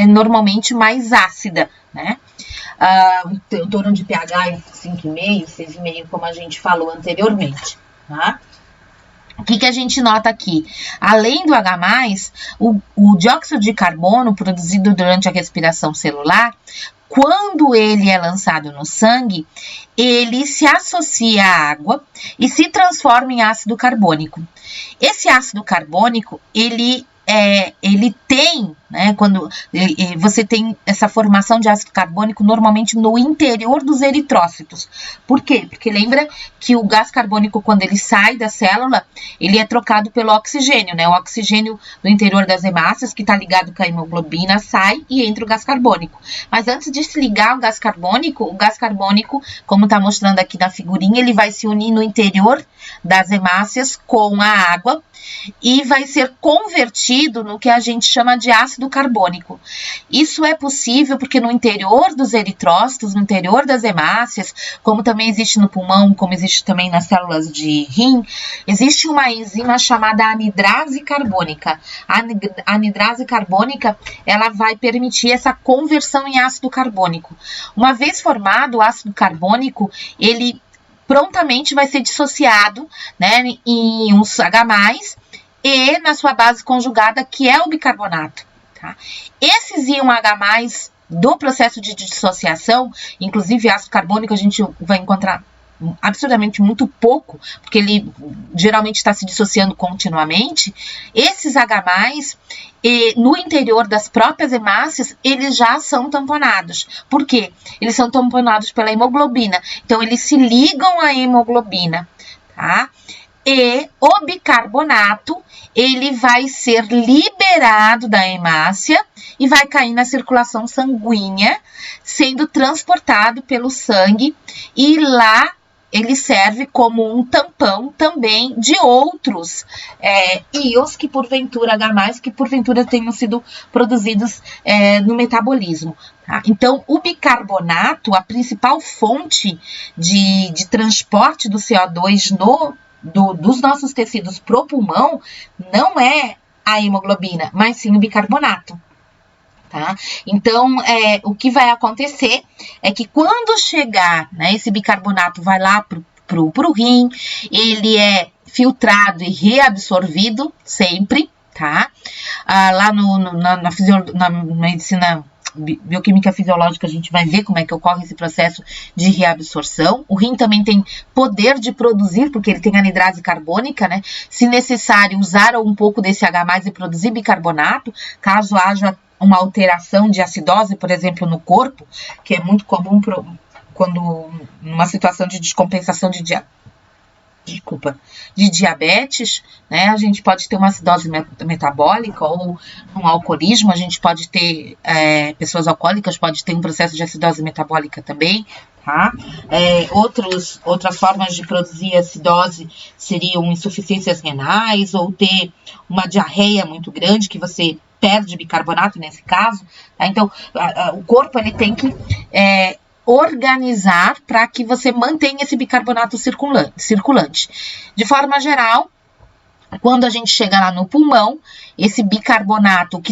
normalmente mais ácida, né? Em torno de pH 5,5, 6,5, como a gente falou anteriormente, tá? O que a gente nota aqui? Além do H+, o dióxido de carbono produzido durante a respiração celular, quando ele é lançado no sangue, ele se associa à água e se transforma em ácido carbônico. Esse ácido carbônico, ele ele tem, né, quando você tem essa formação de ácido carbônico normalmente no interior dos eritrócitos. Por quê? Porque lembra que o gás carbônico, quando ele sai da célula, ele é trocado pelo oxigênio, né? O oxigênio do interior das hemácias, que está ligado com a hemoglobina, sai e entra o gás carbônico. Mas antes de se ligar o gás carbônico, como está mostrando aqui na figurinha, ele vai se unir no interior das hemácias com a água e vai ser convertido no que a gente chama de ácido carbônico. Isso é possível porque no interior dos eritrócitos, no interior das hemácias, como também existe no pulmão, como existe também nas células de rim, existe uma enzima chamada anidrase carbônica. A anidrase carbônica, ela vai permitir essa conversão em ácido carbônico. Uma vez formado o ácido carbônico, ele prontamente vai ser dissociado, né, em uns H+, e na sua base conjugada, que é o bicarbonato. Tá? Esses íon H+, do processo de dissociação, inclusive ácido carbônico, a gente vai encontrar absurdamente muito pouco, porque ele geralmente está se dissociando continuamente. Esses H+, no interior das próprias hemácias, eles já são tamponados. Por quê? Eles são tamponados pela hemoglobina. Então, eles se ligam à hemoglobina, tá? E o bicarbonato, ele vai ser liberado da hemácia e vai cair na circulação sanguínea, sendo transportado pelo sangue, e lá ele serve como um tampão também de outros íons que porventura H+, que porventura tenham sido produzidos no metabolismo. Tá? Então, o bicarbonato, a principal fonte de transporte do CO2 dos nossos tecidos pro pulmão, não é a hemoglobina, mas sim o bicarbonato. Tá? Então, o que vai acontecer é que quando chegar, né, esse bicarbonato vai lá pro rim, ele é filtrado e reabsorvido sempre, tá? Lá na medicina bioquímica fisiológica, a gente vai ver como é que ocorre esse processo de reabsorção. O rim também tem poder de produzir, porque ele tem anidrase carbônica, né? Se necessário, usar um pouco desse H+, e produzir bicarbonato, caso haja uma alteração de acidose, por exemplo, no corpo, que é muito comum quando numa situação de descompensação de diabetes, né, a gente pode ter uma acidose metabólica ou um alcoolismo, a gente pode ter, pessoas alcoólicas pode ter um processo de acidose metabólica também, tá? Outras formas de produzir acidose seriam insuficiências renais ou ter uma diarreia muito grande, que você perde bicarbonato nesse caso, tá? Então, o corpo ele tem que organizar para que você mantenha esse bicarbonato circulante. De forma geral, quando a gente chega lá no pulmão, esse bicarbonato,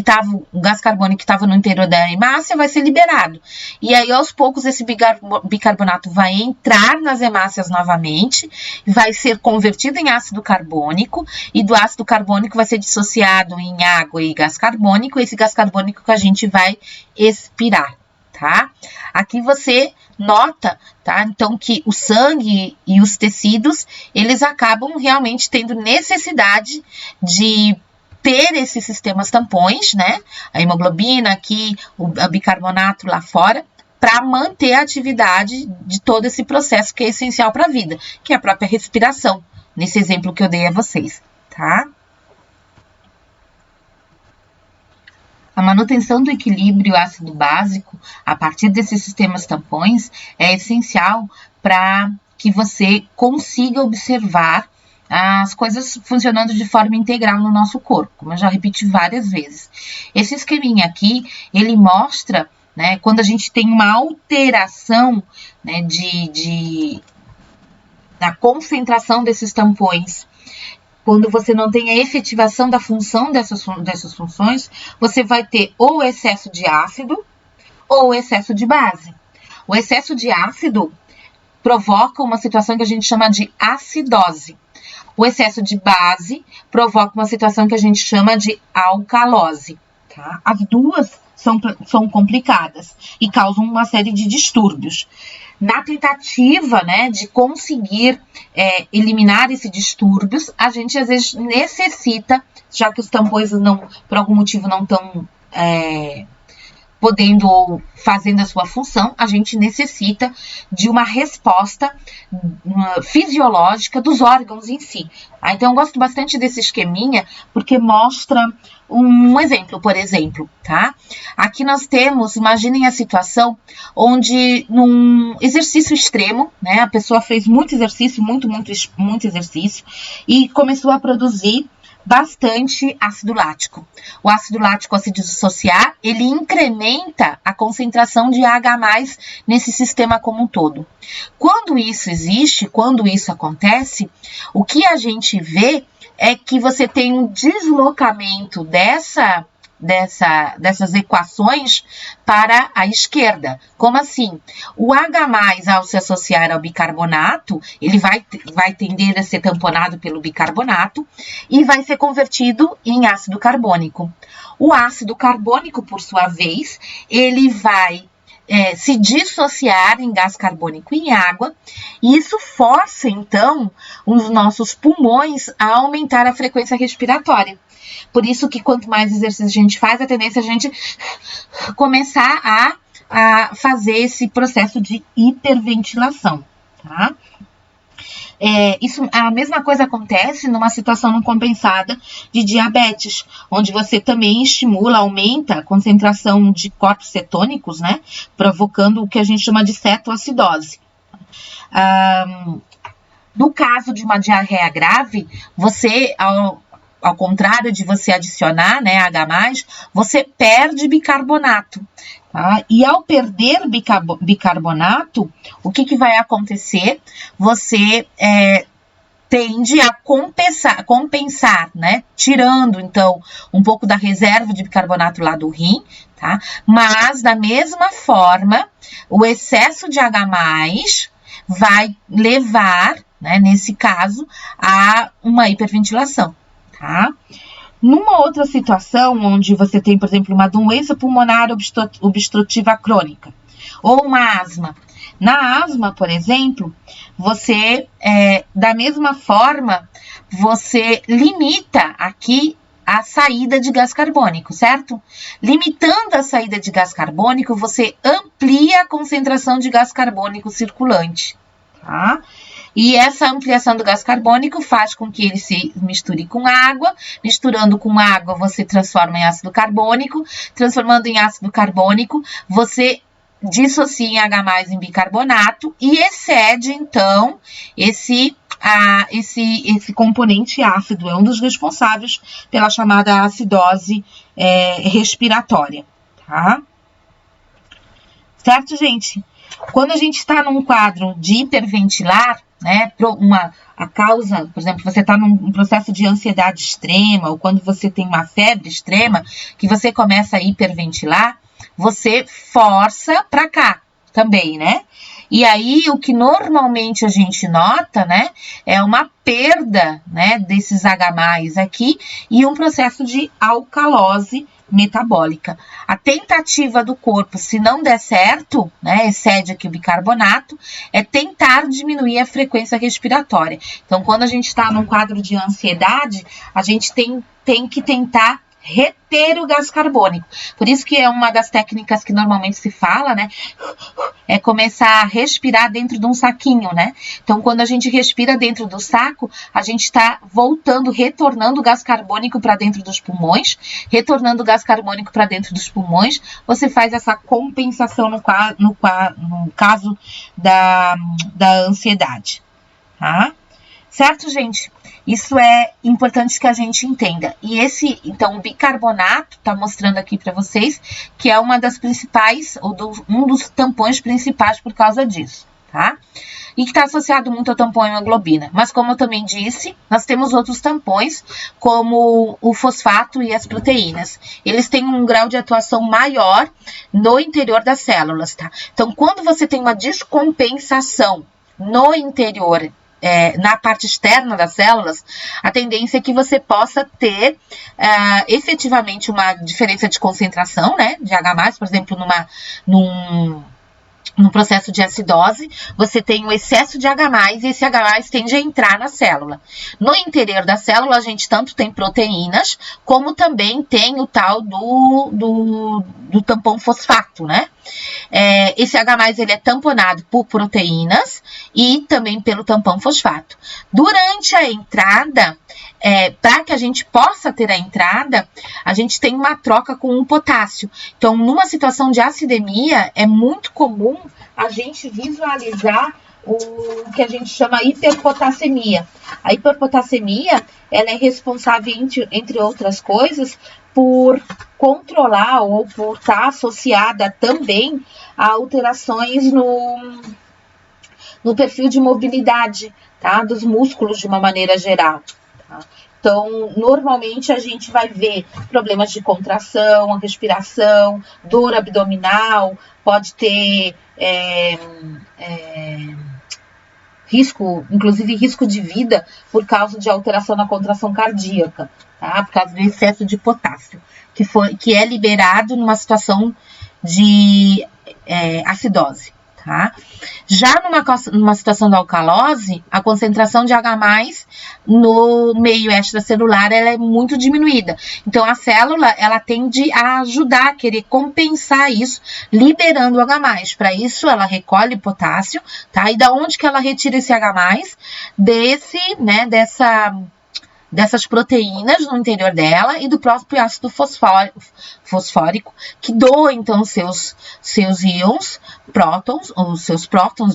o gás carbônico que estava no interior da hemácia vai ser liberado. E aí, aos poucos, esse bicarbonato vai entrar nas hemácias novamente, vai ser convertido em ácido carbônico, e do ácido carbônico vai ser dissociado em água e gás carbônico, esse gás carbônico que a gente vai expirar. Tá? Aqui você nota, tá? Então, que o sangue e os tecidos, eles acabam realmente tendo necessidade de ter esses sistemas tampões, né? A hemoglobina aqui, o bicarbonato lá fora, para manter a atividade de todo esse processo que é essencial para a vida, que é a própria respiração, nesse exemplo que eu dei a vocês, tá? A manutenção do equilíbrio ácido-básico a partir desses sistemas tampões é essencial para que você consiga observar as coisas funcionando de forma integral no nosso corpo, como eu já repeti várias vezes. Esse esqueminha aqui, ele mostra, né, quando a gente tem uma alteração, né, da concentração desses tampões. Quando você não tem a efetivação da função dessas funções, você vai ter ou excesso de ácido ou excesso de base. O excesso de ácido provoca uma situação que a gente chama de acidose. O excesso de base provoca uma situação que a gente chama de alcalose. Tá? As duas são complicadas e causam uma série de distúrbios. na tentativa, né, de conseguir eliminar esses distúrbios, a gente às vezes necessita, já que os tampões não, por algum motivo não estão podendo ou fazendo a sua função, a gente necessita de uma resposta fisiológica dos órgãos em si. Então, eu gosto bastante desse esqueminha, porque mostra um exemplo, por exemplo, tá? Aqui nós temos, imaginem a situação onde num exercício extremo, né? A pessoa fez muito exercício, muito exercício, e começou a produzir bastante ácido lático. O ácido lático, ao se dissociar, ele incrementa a concentração de H+ nesse sistema como um todo. Quando isso existe, quando isso acontece, o que a gente vê é que você tem um deslocamento dessas equações para a esquerda. Como assim? O H+, ao se associar ao bicarbonato, ele vai tender a ser tamponado pelo bicarbonato e vai ser convertido em ácido carbônico. O ácido carbônico, por sua vez, ele vai se dissociar em gás carbônico e em água, e isso força, então, os nossos pulmões a aumentar a frequência respiratória. Por isso que quanto mais exercício a gente faz, a tendência é a gente começar a fazer esse processo de hiperventilação, tá? A mesma coisa acontece numa situação não compensada de diabetes, onde você também aumenta a concentração de corpos cetônicos, né? Provocando o que a gente chama de cetoacidose. No caso de uma diarreia grave, você, ao contrário de você adicionar, né, H+, você perde bicarbonato. Tá? E ao perder bicarbonato, o que vai acontecer? Você tende a compensar, né? Tirando, então, um pouco da reserva de bicarbonato lá do rim, tá? Mas, da mesma forma, o excesso de H+ vai levar, né, nesse caso, a uma hiperventilação, tá? Numa outra situação, onde você tem, por exemplo, uma doença pulmonar obstrutiva crônica, ou uma asma. Na asma, por exemplo, você, da mesma forma, você limita aqui a saída de gás carbônico, certo? Limitando a saída de gás carbônico, você amplia a concentração de gás carbônico circulante, tá? E essa ampliação do gás carbônico faz com que ele se misture com água. Misturando com água, você transforma em ácido carbônico. Transformando em ácido carbônico, você dissocia em H+ em bicarbonato e excede, então, esse componente ácido. É um dos responsáveis pela chamada acidose respiratória, tá? Certo, gente? Quando a gente está num quadro de hiperventilar, né, a causa, por exemplo, você está num processo de ansiedade extrema, ou quando você tem uma febre extrema, que você começa a hiperventilar, você força para cá também, né? E aí, o que normalmente a gente nota, né, é uma perda, né, desses H+ aqui e um processo de alcalose metabólica. A tentativa do corpo, se não der certo, né, excede aqui o bicarbonato, é tentar diminuir a frequência respiratória. Então, quando a gente está num quadro de ansiedade, a gente tem que tentar reter o gás carbônico. Por isso que é uma das técnicas que normalmente se fala, né? É começar a respirar dentro de um saquinho, né? Então, quando a gente respira dentro do saco, a gente está voltando, retornando o gás carbônico para dentro dos pulmões, retornando o gás carbônico para dentro dos pulmões. Você faz essa compensação no caso da ansiedade, tá? Certo, gente? Isso é importante que a gente entenda. E então, o bicarbonato está mostrando aqui para vocês que é uma das principais, um dos tampões principais por causa disso, tá? E que está associado muito ao tampão hemoglobina. Mas, como eu também disse, nós temos outros tampões, como o fosfato e as proteínas. Eles têm um grau de atuação maior no interior das células, tá? Então, quando você tem uma descompensação no interior, na parte externa das células, a tendência é que você possa ter efetivamente uma diferença de concentração, né, de H+, por exemplo, no processo de acidose, você tem o excesso de H+, e esse H+ tende a entrar na célula. No interior da célula, a gente tanto tem proteínas, como também tem o tal do tampão fosfato, né? Esse H+, ele é tamponado por proteínas e também pelo tampão fosfato. Durante a entrada, para que a gente possa ter a entrada, a gente tem uma troca com o potássio. Então, numa situação de acidemia, é muito comum a gente visualizar o que a gente chama hiperpotassemia. A hiperpotassemia, ela é responsável, entre outras coisas, por controlar ou por estar associada também a alterações no perfil de mobilidade, tá? Dos músculos de uma maneira geral. Tá? Então, normalmente a gente vai ver problemas de contração, respiração, dor abdominal, pode ter risco, inclusive risco de vida por causa de alteração na contração cardíaca, tá? Por causa do excesso de potássio, que é liberado numa situação de acidose. Tá? Já numa situação da alcalose, a concentração de H+ no meio extracelular ela é muito diminuída. Então, a célula ela tende a ajudar, a querer compensar isso, liberando o H+. Para isso, ela recolhe potássio, tá? E da onde que ela retira esse H+? Dessas proteínas no interior dela e do próprio ácido fosfórico, que doa, então, seus íons prótons, ou seus prótons,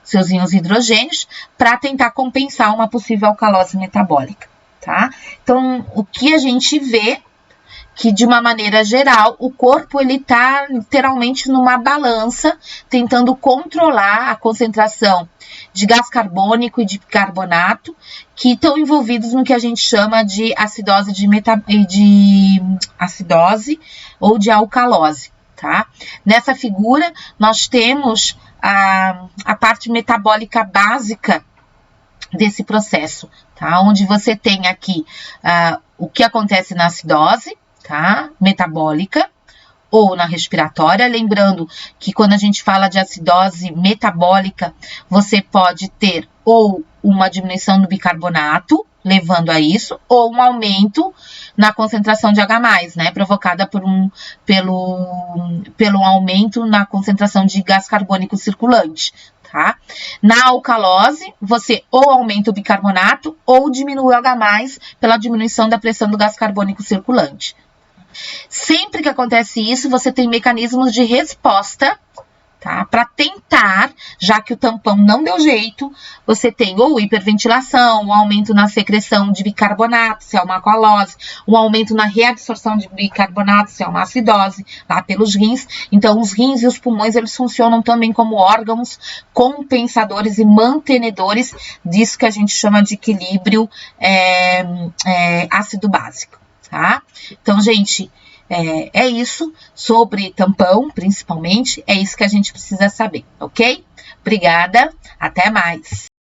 seus íons hidrogênios, para tentar compensar uma possível alcalose metabólica, tá? Então, o que a gente vê que, de uma maneira geral, o corpo ele está literalmente numa balança, tentando controlar a concentração de gás carbônico e de bicarbonato, que estão envolvidos no que a gente chama de acidose acidose ou de alcalose, tá? Nessa figura, nós temos a parte metabólica básica desse processo, tá? Onde você tem aqui o que acontece na acidose, tá? Metabólica, ou na respiratória, lembrando que quando a gente fala de acidose metabólica, você pode ter ou uma diminuição do bicarbonato, levando a isso, ou um aumento na concentração de H+, né, provocada pelo aumento na concentração de gás carbônico circulante, tá? Na alcalose, você ou aumenta o bicarbonato ou diminui o H+, pela diminuição da pressão do gás carbônico circulante. Sempre que acontece isso, você tem mecanismos de resposta, tá? Para tentar, já que o tampão não deu jeito, você tem ou hiperventilação, um aumento na secreção de bicarbonato, se é uma alcalose, um aumento na reabsorção de bicarbonato, se é uma acidose, lá pelos rins. Então, os rins e os pulmões, eles funcionam também como órgãos compensadores e mantenedores disso que a gente chama de equilíbrio ácido-básico. Tá? Então, gente, é isso sobre tampão, principalmente, é isso que a gente precisa saber, ok? Obrigada, até mais!